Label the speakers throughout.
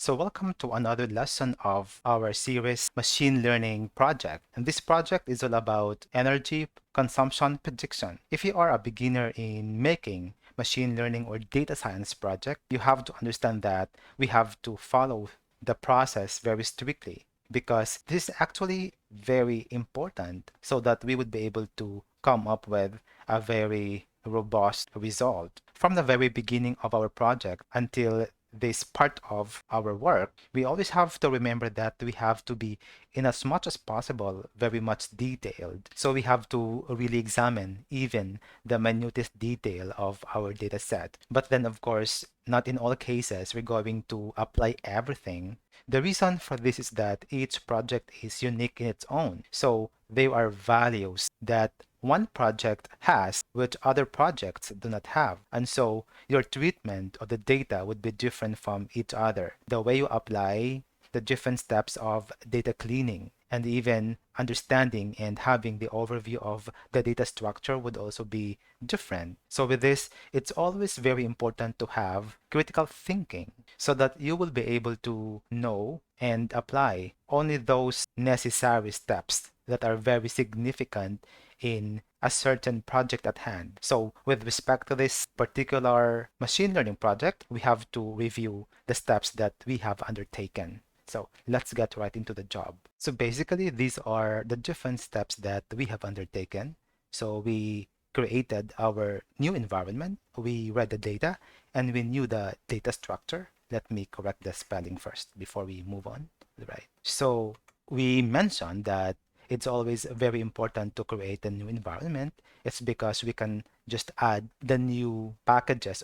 Speaker 1: So welcome to another lesson of our series Machine Learning Project. And this project is all about energy consumption prediction. If you are a beginner in making machine learning or data science project, you have to understand that we have to follow the process very strictly because this is actually very important so that we would be able to come up with a very robust result. From the very beginning of our project until this part of our work, we always have to remember that we have to be, in as much as possible, very much detailed. So we have to really examine even the minutest detail of our data set. But then, of course, not in all cases we're going to apply everything. The reason for this is that each project is unique in its own. So there are values that one project has which other projects do not have. And so your treatment of the data would be different from each other. The way you apply the different steps of data cleaning and even understanding and having the overview of the data structure would also be different. So with this, it's always very important to have critical thinking so that you will be able to know and apply only those necessary steps that are very significant in a certain project at hand. So with respect to this particular machine learning project, we have to review the steps that we have undertaken. So let's get right into the job. So basically, these are the different steps that we have undertaken. So we created our new environment, we read the data, and we knew the data structure. Let me correct the spelling first before we move on. Right. So we mentioned that it's always very important to create a new environment. It's because we can just add the new packages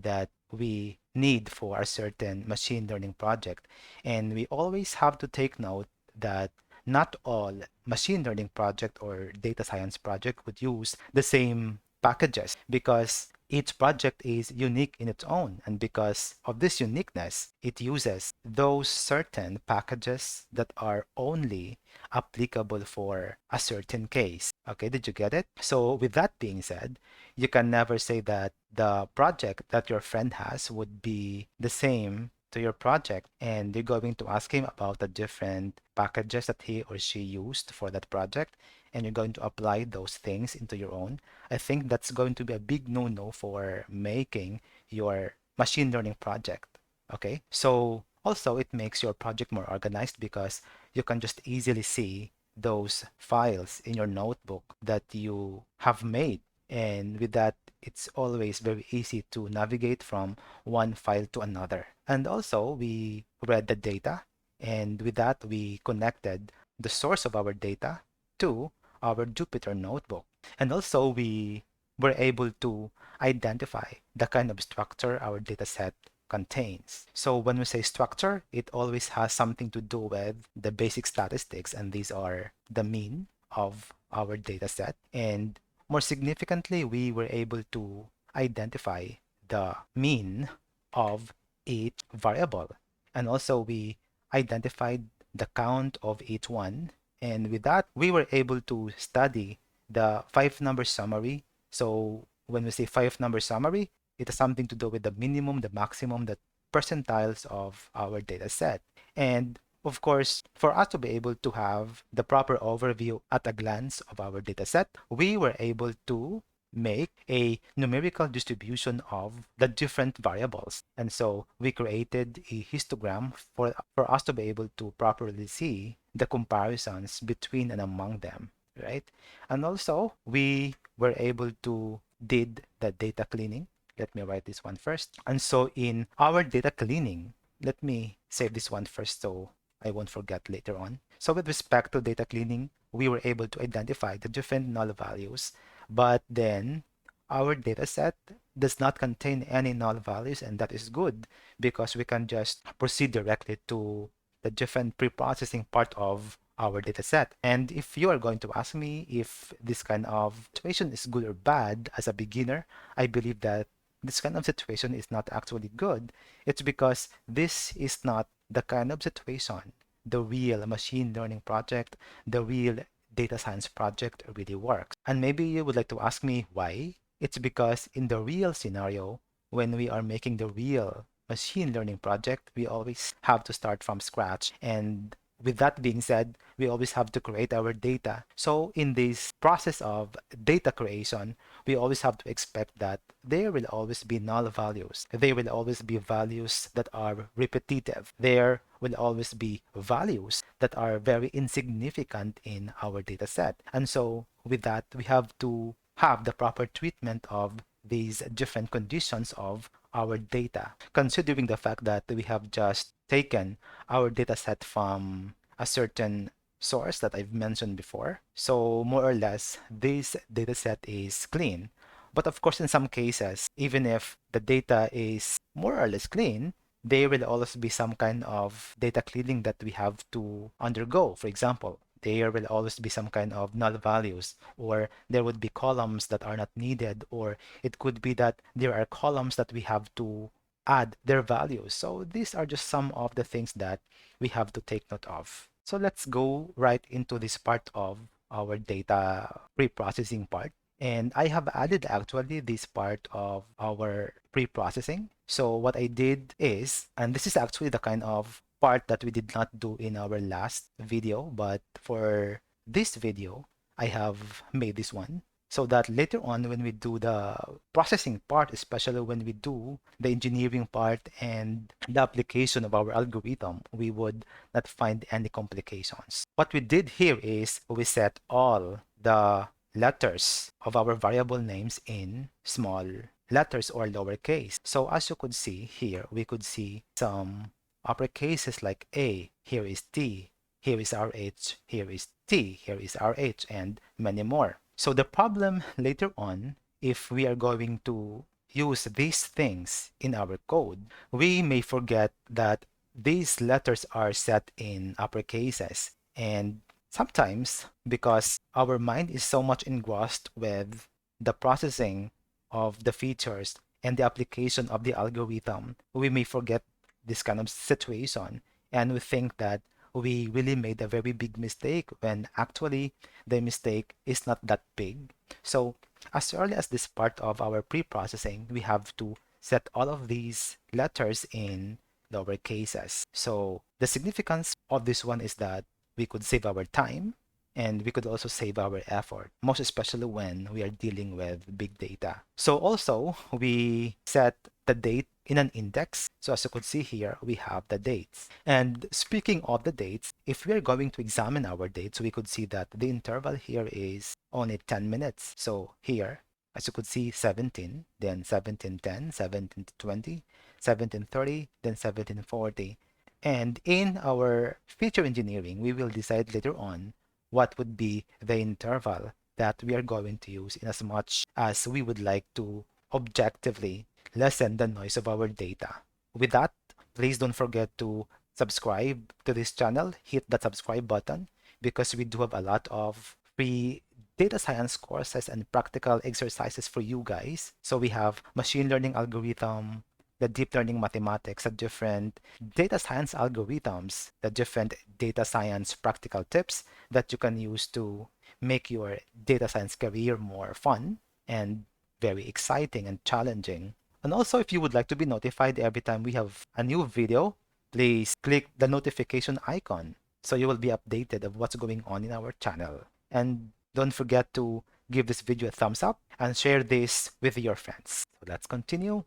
Speaker 1: that we need for a certain machine learning project. And we always have to take note that not all machine learning project or data science project would use the same packages because each project is unique in its own, and because of this uniqueness, it uses those certain packages that are only applicable for a certain case. Okay, did you get it? So with that being said, you can never say that the project that your friend has would be the same to your project, and you're going to ask him about the different packages that he or she used for that project, and you're going to apply those things into your own. I think that's going to be a big no-no for making your machine learning project. Okay, so also it makes your project more organized because you can just easily see those files in your notebook that you have made, and with that it's always very easy to navigate from one file to another. And also we read the data, and with that we connected the source of our data to our Jupyter notebook. And also we were able to identify the kind of structure our dataset contains. So when we say structure, it always has something to do with the basic statistics, and these are the mean of our dataset. And more significantly, we were able to identify the mean of each variable. And also we identified the count of each one. And with that, we were able to study the 5-number summary. So when we say 5-number summary, it has something to do with the minimum, the maximum, the percentiles of our data set. And of course, for us to be able to have the proper overview at a glance of our data set, we were able to make a numerical distribution of the different variables. And so we created a histogram for us to be able to properly see the comparisons between and among them, right? And also we were able to did the data cleaning. Let me write this one first. And so in our data cleaning, let me save this one first so I won't forget later on. So with respect to data cleaning, we were able to identify the different null values, but then our data set does not contain any null values, and that is good because we can just proceed directly to the different pre-processing part of our data set. And if you are going to ask me if this kind of situation is good or bad as a beginner, I believe that this kind of situation is not actually good. It's because this is not the kind of situation the real machine learning project, the real data science project really works. And maybe you would like to ask me why? It's because in the real scenario, when we are making the real machine learning project, we always have to start from scratch. And with that being said, we always have to create our data. So in this process of data creation, we always have to expect that there will always be null values. There will always be values that are repetitive. There will always be values that are very insignificant in our data set. And so with that, we have to have the proper treatment of these different conditions of our data, considering the fact that we have just taken our data set from a certain source that I've mentioned before. So more or less, this data set is clean. But of course, in some cases, even if the data is more or less clean, there will always be some kind of data cleaning that we have to undergo. For example, there will always be some kind of null values, or there would be columns that are not needed, or it could be that there are columns that we have to add their values. So these are just some of the things that we have to take note of. So let's go right into this part of our data pre-processing part. And I have added actually this part of our pre-processing. So what I did is, and this is actually the kind of part that we did not do in our last video, but for this video, I have made this one so that later on when we do the processing part, especially when we do the engineering part and the application of our algorithm, we would not find any complications. What we did here is we set all the letters of our variable names in small letters or lowercase. So as you could see here, we could see some uppercases like A, here is T, here is RH, here is T, here is RH, and many more. So the problem later on, if we are going to use these things in our code, we may forget that these letters are set in uppercases. And sometimes, because our mind is so much engrossed with the processing of the features and the application of the algorithm, we may forget this kind of situation and we think that we really made a very big mistake when actually the mistake is not that big. So as early as this part of our pre-processing, we have to set all of these letters in lower cases. So the significance of this one is that we could save our time and we could also save our effort, most especially when we are dealing with big data. So also we set the date in an index. So as you could see here, we have the dates. And speaking of the dates, if we are going to examine our dates, we could see that the interval here is only 10 minutes. So here, as you could see, 17, then 17:10, 17:20, 17:30, then 17:40. And in our feature engineering, we will decide later on what would be the interval that we are going to use in as much as we would like to objectively lessen the noise of our data. With that, please don't forget to subscribe to this channel, hit that subscribe button because we do have a lot of free data science courses and practical exercises for you guys. So we have machine learning algorithm, the deep learning mathematics, the different data science algorithms, the different data science practical tips that you can use to make your data science career more fun and very exciting and challenging. And also, if you would like to be notified every time we have a new video, please click the notification icon so you will be updated of what's going on in our channel. And don't forget to give this video a thumbs up and share this with your friends. So let's continue.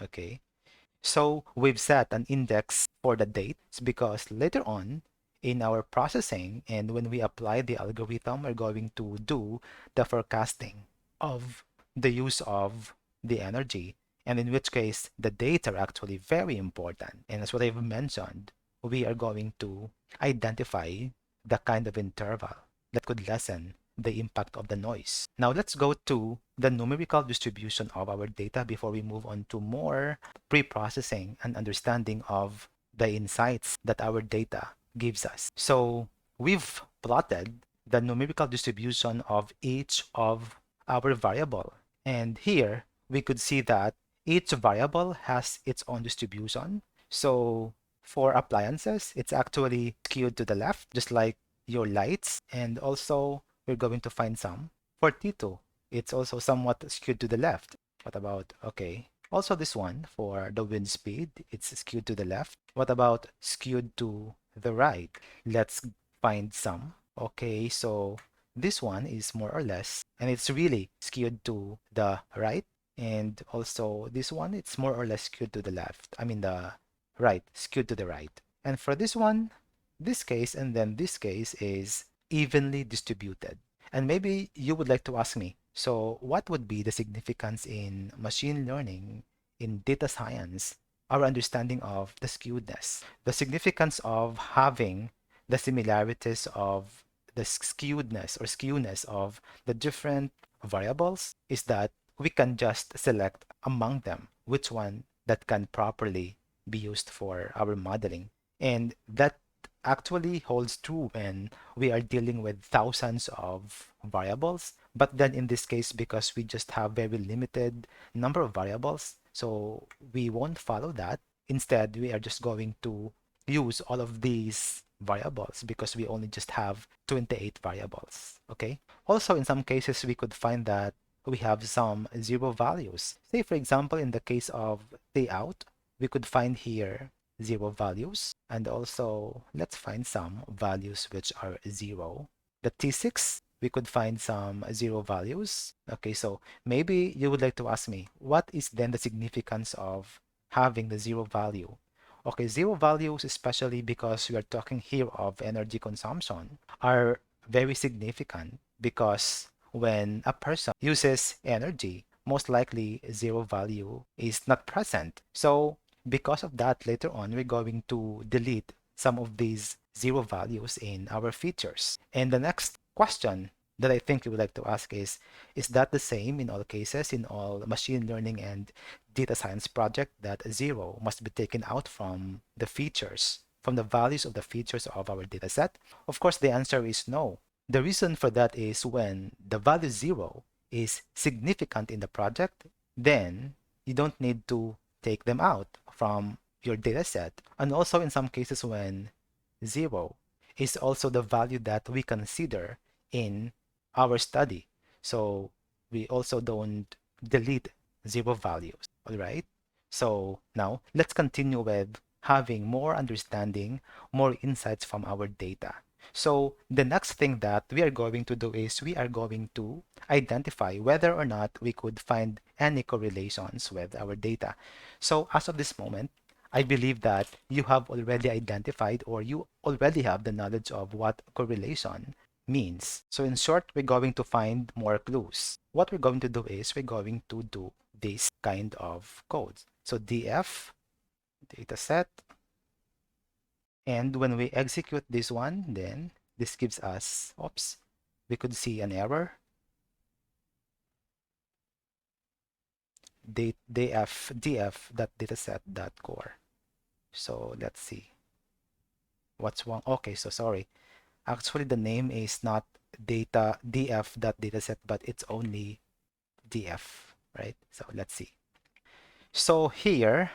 Speaker 1: Okay, so we've set an index for the dates because later on in our processing and when we apply the algorithm, we're going to do the forecasting of the use of the energy, and in which case the dates are actually very important. And as what I've mentioned, we are going to identify the kind of interval that could lessen the impact of the noise. Now let's go to the numerical distribution of our data before we move on to more pre-processing and understanding of the insights that our data gives us. So we've plotted the numerical distribution of each of our variable. And here we could see that each variable has its own distribution. So for appliances, it's actually skewed to the left, just like your lights. And also we're going to find some for T2. It's also somewhat skewed to the left. What about, okay, Also this one for the wind speed, it's skewed to the left. What about skewed to the right? Let's find some. Okay, so this one is more or less, and it's really skewed to the right. And also this one, it's more or less skewed to the left. I mean the right, skewed to the right. And for this one, this case and then this case is evenly distributed. And maybe you would like to ask me, so what would be the significance in machine learning, in data science, our understanding of the skewedness? The significance of having the similarities of the skewness of the different variables is that we can just select among them which one that can properly be used for our modeling. And that actually holds true when we are dealing with thousands of variables. But then in this case, because we just have very limited number of variables, so we won't follow that. Instead, we are just going to use all of these variables because we only just have 28 variables. Okay. Also, in some cases, we could find that we have some zero values. Say, for example, in the case of layout, we could find here zero values. And also, let's find some values which are zero. The T6, we could find some zero values. Okay, so maybe you would like to ask me, what is then the significance of having the zero value? Okay, zero values, especially because we are talking here of energy consumption, are very significant because when a person uses energy, most likely zero value is not present. So because of that, later on, we're going to delete some of these zero values in our features. And the next question that I think you would like to ask is that the same in all cases, in all machine learning and data science project, that zero must be taken out from the features, from the values of the features of our data set? Of course, the answer is no. The reason for that is when the value zero is significant in the project, then you don't need to take them out from your data set. And also in some cases when zero is also the value that we consider in our study. So we also don't delete zero values. All right. So now let's continue with having more understanding, more insights from our data. So the next thing that we are going to do is we are going to identify whether or not we could find any correlations with our data. So as of this moment, I believe that you have already identified or you already have the knowledge of what correlation means. So in short, we're going to find more clues. What we're going to do is we're going to do this kind of code. So df dataset, and when we execute this one, then this gives us, oops, we could see an error. df.dataset.core. So let's see what's wrong. Okay, so sorry. Actually, the name is not df.dataset, but it's only df, right? So let's see. So here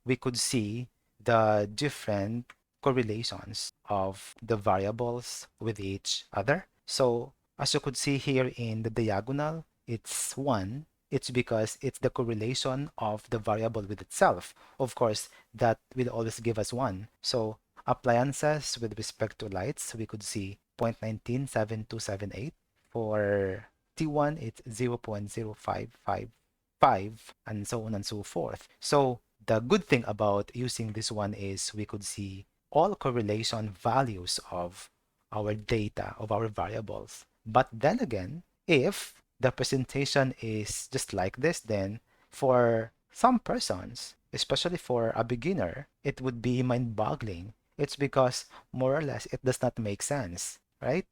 Speaker 1: we could see the different correlations of the variables with each other. So as you could see here in the diagonal, it's 1. It's because it's the correlation of the variable with itself. Of course, that will always give us 1. So appliances with respect to lights, we could see 0.197278. For T1, it's 0.0555, and so on and so forth. So the good thing about using this one is we could see all correlation values of our data, of our variables. But then again, if the presentation is just like this, then for some persons, especially for a beginner, it would be mind-boggling. It's because more or less it does not make sense, right?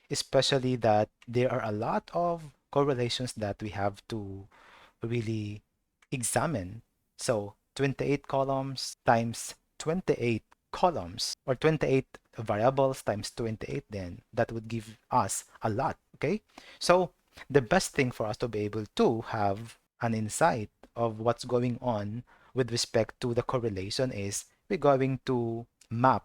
Speaker 1: Especially that there are a lot of correlations that we have to really examine. So 28 columns times 28 columns, or 28 variables times 28, then that would give us a lot. Okay, so the best thing for us to be able to have an insight of what's going on with respect to the correlation is we're going to map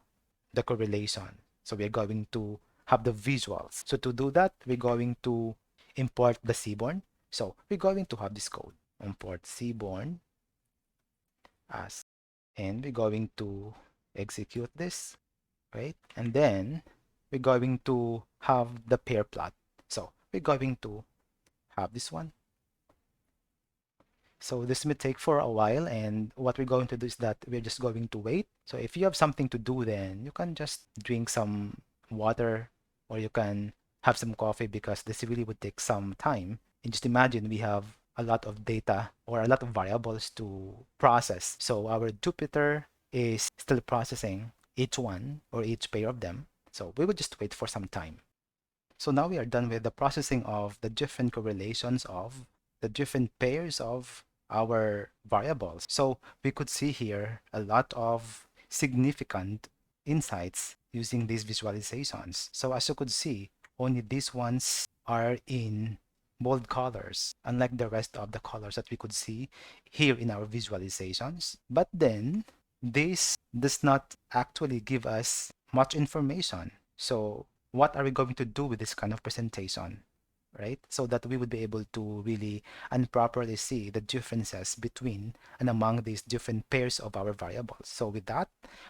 Speaker 1: the correlation. So we're going to have the visuals. So to do that, we're going to import the seaborn. So we're going to have this code. Import seaborn as, and we're going to execute this, right? And then we're going to have the pair plot. So we're going to have this one. So this may take for a while, and what we're going to do is that we're just going to wait. So if you have something to do, then you can just drink some water, or you can have some coffee, because this really would take some time. And just imagine we have a lot of data or a lot of variables to process. So our Jupyter is still processing each one or each pair of them. So we would just wait for some time. So now we are done with the processing of the different correlations of the different pairs of our variables. So we could see here a lot of significant insights using these visualizations. So as you could see, only these ones are in bold colors, unlike the rest of the colors that we could see here in our visualizations. But then this does not actually give us much information. So what are we going to do with this kind of presentation, right? So that we would be able to really and properly see the differences between and among these different pairs of our variables. So with that,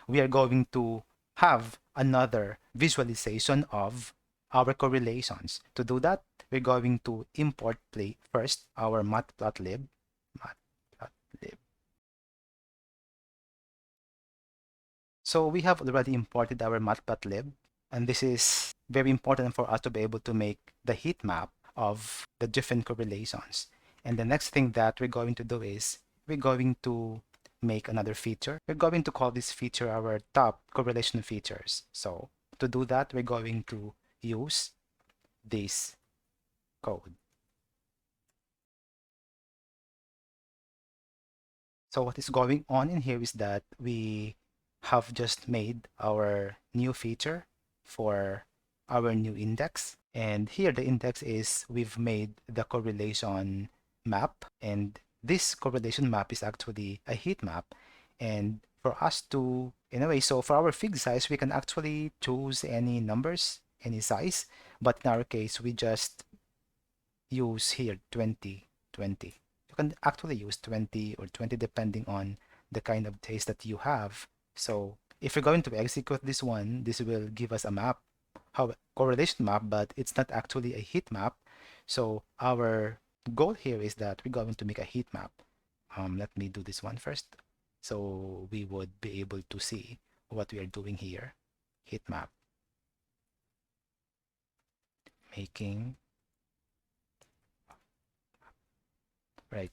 Speaker 1: we are going to have another visualization of our correlations. To do that, we're going to import play first our matplotlib. So we have already imported our matplotlib, and this is very important for us to be able to make the heat map of the different correlations. And the next thing that we're going to do is we're going to make another feature. We're going to call this feature our top correlation features. So to do that, we're going to use this code. So what is going on in here is that we have just made our new feature for our new index. And here the index is we've made the correlation map. And this correlation map is actually a heat map. And for us to, in a way, so for our fig size, we can actually choose any numbers, any size. But in our case, we just use here 20, 20. You can actually use 20 or 20 depending on the kind of taste that you have. So if you're going to execute this one, this will give us a map, how correlation map, but it's not actually a heat map. So our goal here is that we're going to make a heat map. Let me do this one first. So we would be able to see what we are doing here. Heat map. Making, right.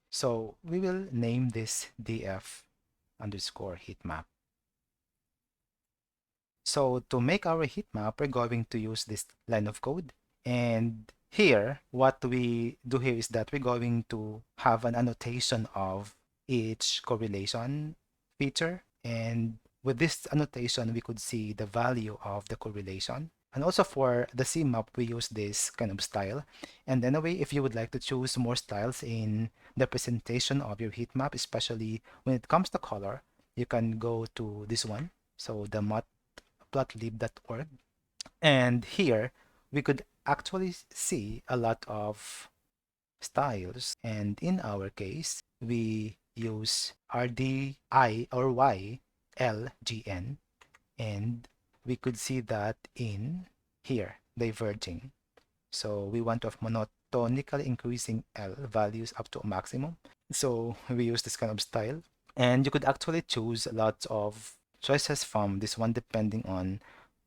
Speaker 1: So we will name this df underscore heat map. So to make our heat map, we're going to use this line of code. And here, what we do here is that we're going to have an annotation of each correlation feature. And with this annotation, we could see the value of the correlation. And also for the CMap, we use this kind of style. And anyway, if you would like to choose more styles in the presentation of your heat map, especially when it comes to color, you can go to this one. So the matplotlib.org. And here we could actually see a lot of styles. And in our case, we use RDI or YLGN. And we could see that in here, diverging. So we want to have monotonically increasing L values up to a maximum. So we use this kind of style. And you could actually choose lots of choices from this one depending on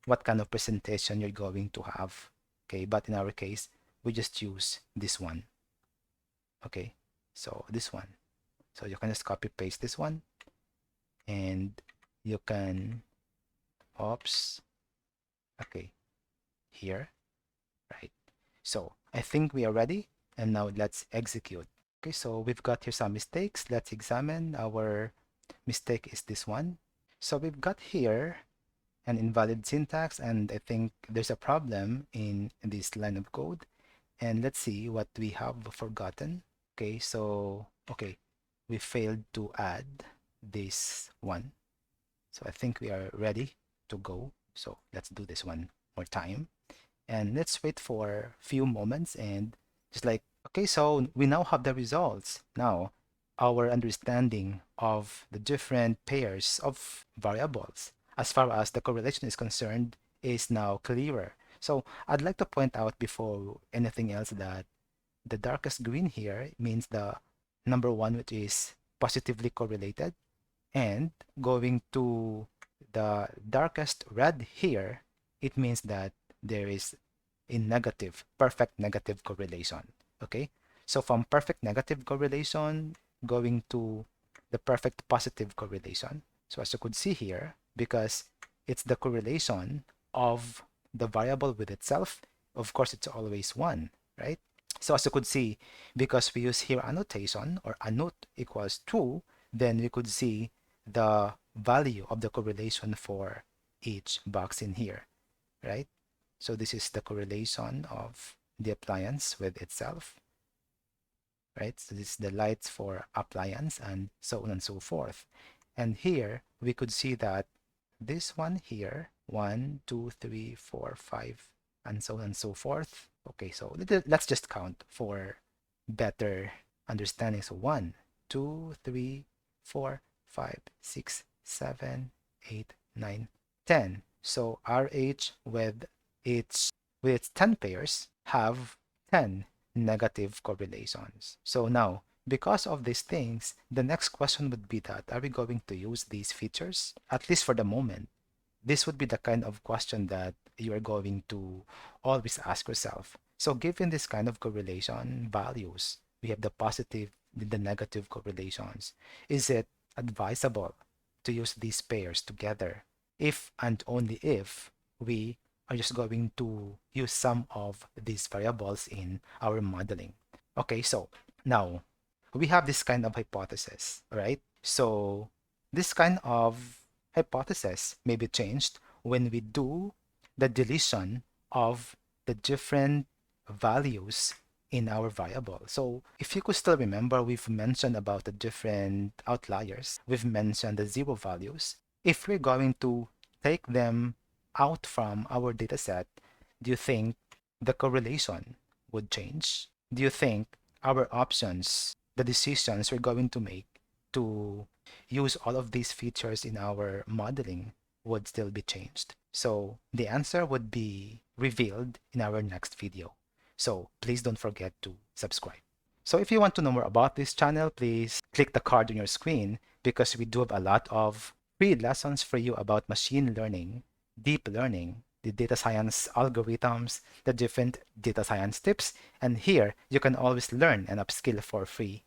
Speaker 1: what kind of presentation you're going to have. Okay, but in our case, we just use this one. Okay, so this one. So you can just copy paste this one, and you can, oops, okay, here, right? So I think we are ready, and now let's execute. Okay, so we've got here some mistakes. Let's examine. Our mistake is this one. So we've got here an invalid syntax, and I think there's a problem in this line of code. And let's see what we have forgotten. Okay, so okay, we failed to add this one. So I think we are ready to go. So let's do this one more time. And let's wait for a few moments, and just like, okay, so we now have the results. Now our understanding of the different pairs of variables as far as the correlation is concerned is now clearer. So I'd like to point out before anything else that the darkest green here means the number one, which is positively correlated, and going to the darkest red here, it means that there is a negative, perfect negative correlation. Okay, so from perfect negative correlation going to the perfect positive correlation. So as you could see here, because it's the correlation of the variable with itself, of course it's always 1, right? So as you could see, because we use here annotation or annote equals true, then we could see the value of the correlation for each box in here, right? So this is the correlation of the appliance with itself, right? So this is the lights for appliance and so on and so forth. And here we could see that this one here, 1, 2, 3, 4, 5, and so on and so forth. Okay, so let's just count for better understanding. So 1, 2, 3, 4, 5, 6, 7, 8, 9, 10. So RH with its 10 pairs have 10 negative correlations. So now, because of these things, the next question would be that are we going to use these features? At least for the moment, this would be the kind of question that you are going to always ask yourself. So given this kind of correlation values, we have the positive, the negative correlations. Is it advisable to use these pairs together if and only if we are just going to use some of these variables in our modeling? Okay, so now we have this kind of hypothesis, right? So this kind of hypothesis may be changed when we do the deletion of the different values in our variable. So if you could still remember, we've mentioned about the different outliers. We've mentioned the zero values. If we're going to take them out from our data set, do you think the correlation would change? Do you think our options, the decisions we're going to make to use all of these features in our modeling would still be changed? So the answer would be revealed in our next video. So please don't forget to subscribe. So if you want to know more about this channel, please click the card on your screen because we do have a lot of free lessons for you about machine learning, deep learning, the data science algorithms, the different data science tips, and here you can always learn and upskill for free